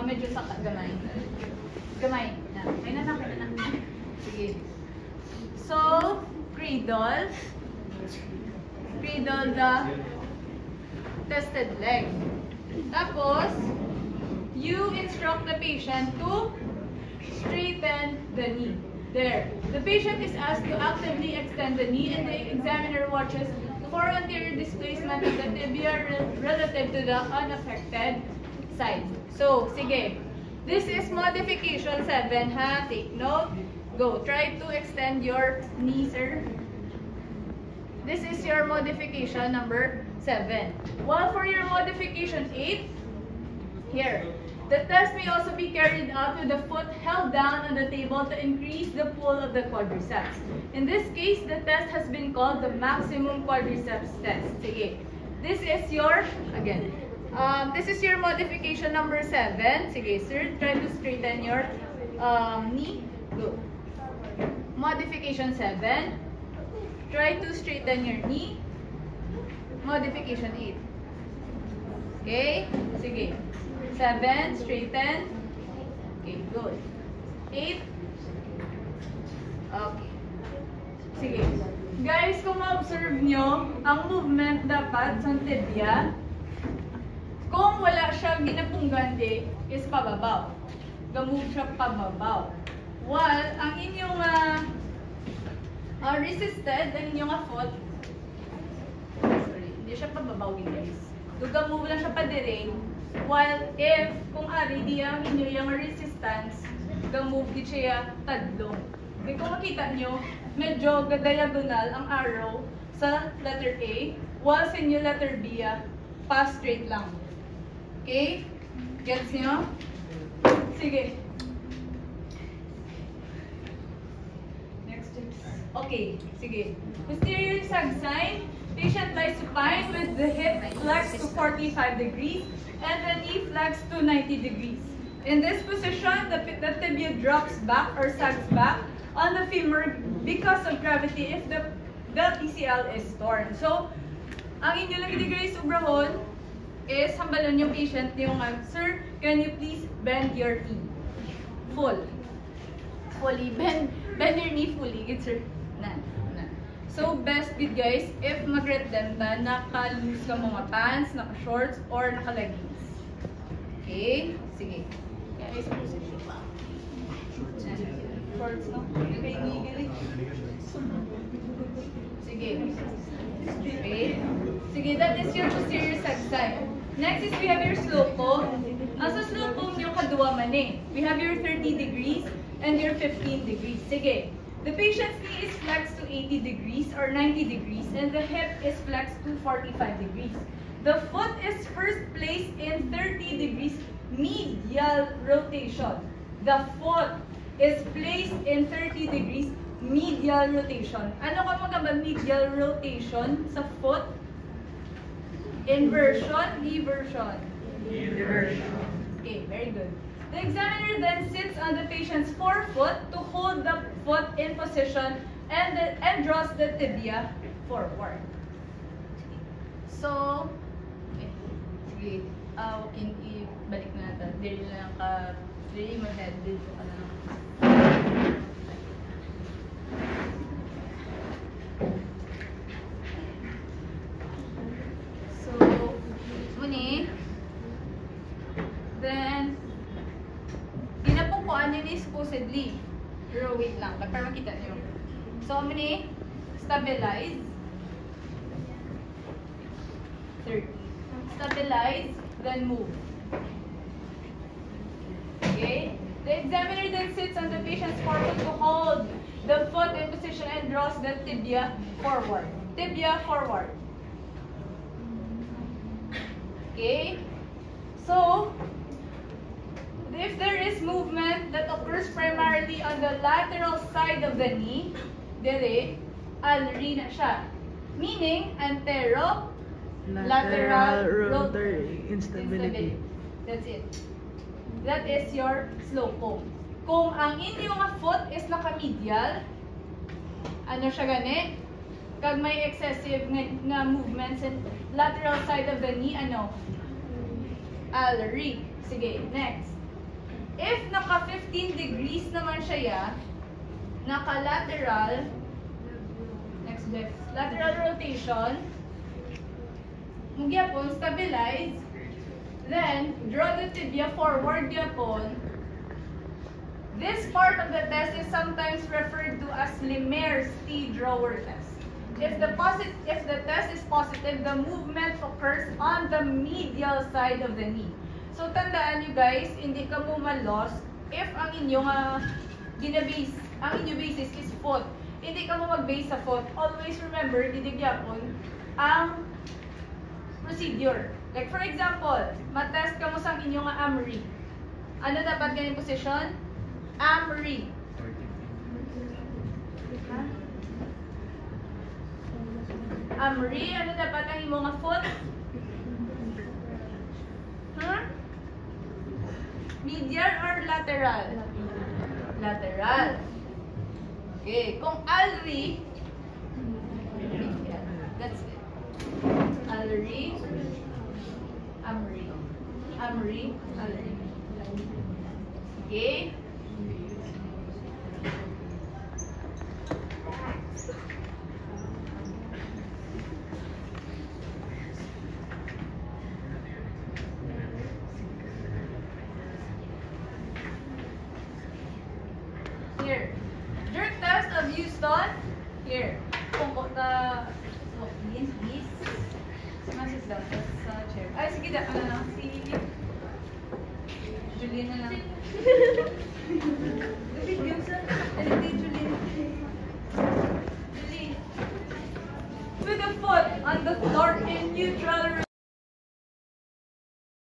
Medyo sa gamay. Gamay. Ay na. Sige. So, cradle the tested leg. Tapos, you instruct the patient to straighten the knee. There. The patient is asked to actively extend the knee and the examiner watches for anterior displacement of the tibia relative to the unaffected side. So, sige. This is modification 7, ha? Take note. Go. Try to extend your knee, sir. This is your modification number 7. While for your modification 8, here. The test may also be carried out with the foot held down on the table to increase the pull of the quadriceps. In this case, the test has been called the maximum quadriceps test. Sige. This is your, again, this is your modification number 7. Sige, sir, try to straighten your knee. Go. Modification 7. Try to straighten your knee. Modification 8. Okay? Sige. 7, straighten. Okay, good. 8. Okay. Sige. Guys, kung ma-observe nyo, ang movement dapat sa tibia, kung wala siya ginapunggante, is pababaw. Gamove siya pababaw. While, ang inyong resisted, ang inyong foot, sorry, hindi siya pababaw, guys. Gamove lang siya padire. While if, kung ari di ang inyo yung resistance, gamove di siya tadlong. Okay, kung makita nyo, medyo diagonal ang arrow sa letter A, while sa inyo letter B, pa straight lang. Okay? Gets nyo? Sige. Next. Okay, sige. Posterior sagsine. Patient lies supine with the hip flexed to 45 degrees and the knee flexed to 90 degrees. In this position, the tibia drops back or sags back on the femur because of gravity if the PCL is torn. So, ang inyo lang guys sobrahon is hambalan yung patient yung sir, can you please bend your knee? Fully. Bend your knee fully. Good, sir. Na. So, best bit guys, if magretdenta, naka-loose ka mga pants, naka-shorts, or naka-leggings. Okay? Sige. Kaya i-suppose it pa. Shorts, no? Gigil. Sige. Okay? Sige, that is your posterior sagsine. Next is we have your slopo. Sa slopo, yung kadua man eh. We have your 30 degrees and your 15 degrees. Sige. The patient's knee is flexed to 80 degrees or 90 degrees and the hip is flexed to 45 degrees. The foot is first placed in 30 degrees medial rotation. The foot is placed in 30 degrees medial rotation. Ano ka magkaba medial rotation sa foot? Inversion, eversion. Okay, very good. The examiner then sits on the patient's forefoot to hold the foot in position and draws the tibia forward. So, okay. Sige. Okay, ibalik na natin. Dili lang ka, dili mo head, dito ka lang. So, muni. Then, ginapukuan yun is supposedly. Pero wait lang, para makita nyo. So, muni, stabilize. 30. Stabilize, then move. Okay? The examiner then sits on the patient's forefoot to hold the foot in position and draws the tibia forward. Tibia forward. Okay? So, if there is movement that occurs primarily on the lateral side of the knee, dire, alri na siya. Meaning, lateral rotary instability. That's it. That is your slopo. Kung ang inyong foot is naka-medial, ano siya gani? Kag may excessive na movements in lateral side of the knee, ano? Alri. Sige, next. If naka 15 degrees naman siya, naka-lateral, next step, lateral rotation, magyapon, stabilize, then draw the tibia forward yapon. This part of the test is sometimes referred to as Lemaire's T-drawer test. If the test is positive, the movement occurs on the medial side of the knee. So, tandaan nyo guys, hindi ka mo ma-lost if ang inyong ginabase, ang inyong basis is foot. Hindi ka mo mag-base sa foot. Always remember, didigyapon ang procedure. Like for example, matest ka mo sa inyong AMRI. Ano dapat ganyan position? AMRI. AMRI, ano dapat ang inyong foot? Medial or lateral? Lateral. Okay. Kung ALRI, that's it. ALRI, AMRI. AMRI, ALRI. Okay. Here. Jerk test of Houston. Here. Kung the please. Sit down. Chair. Ay, sige, ano na.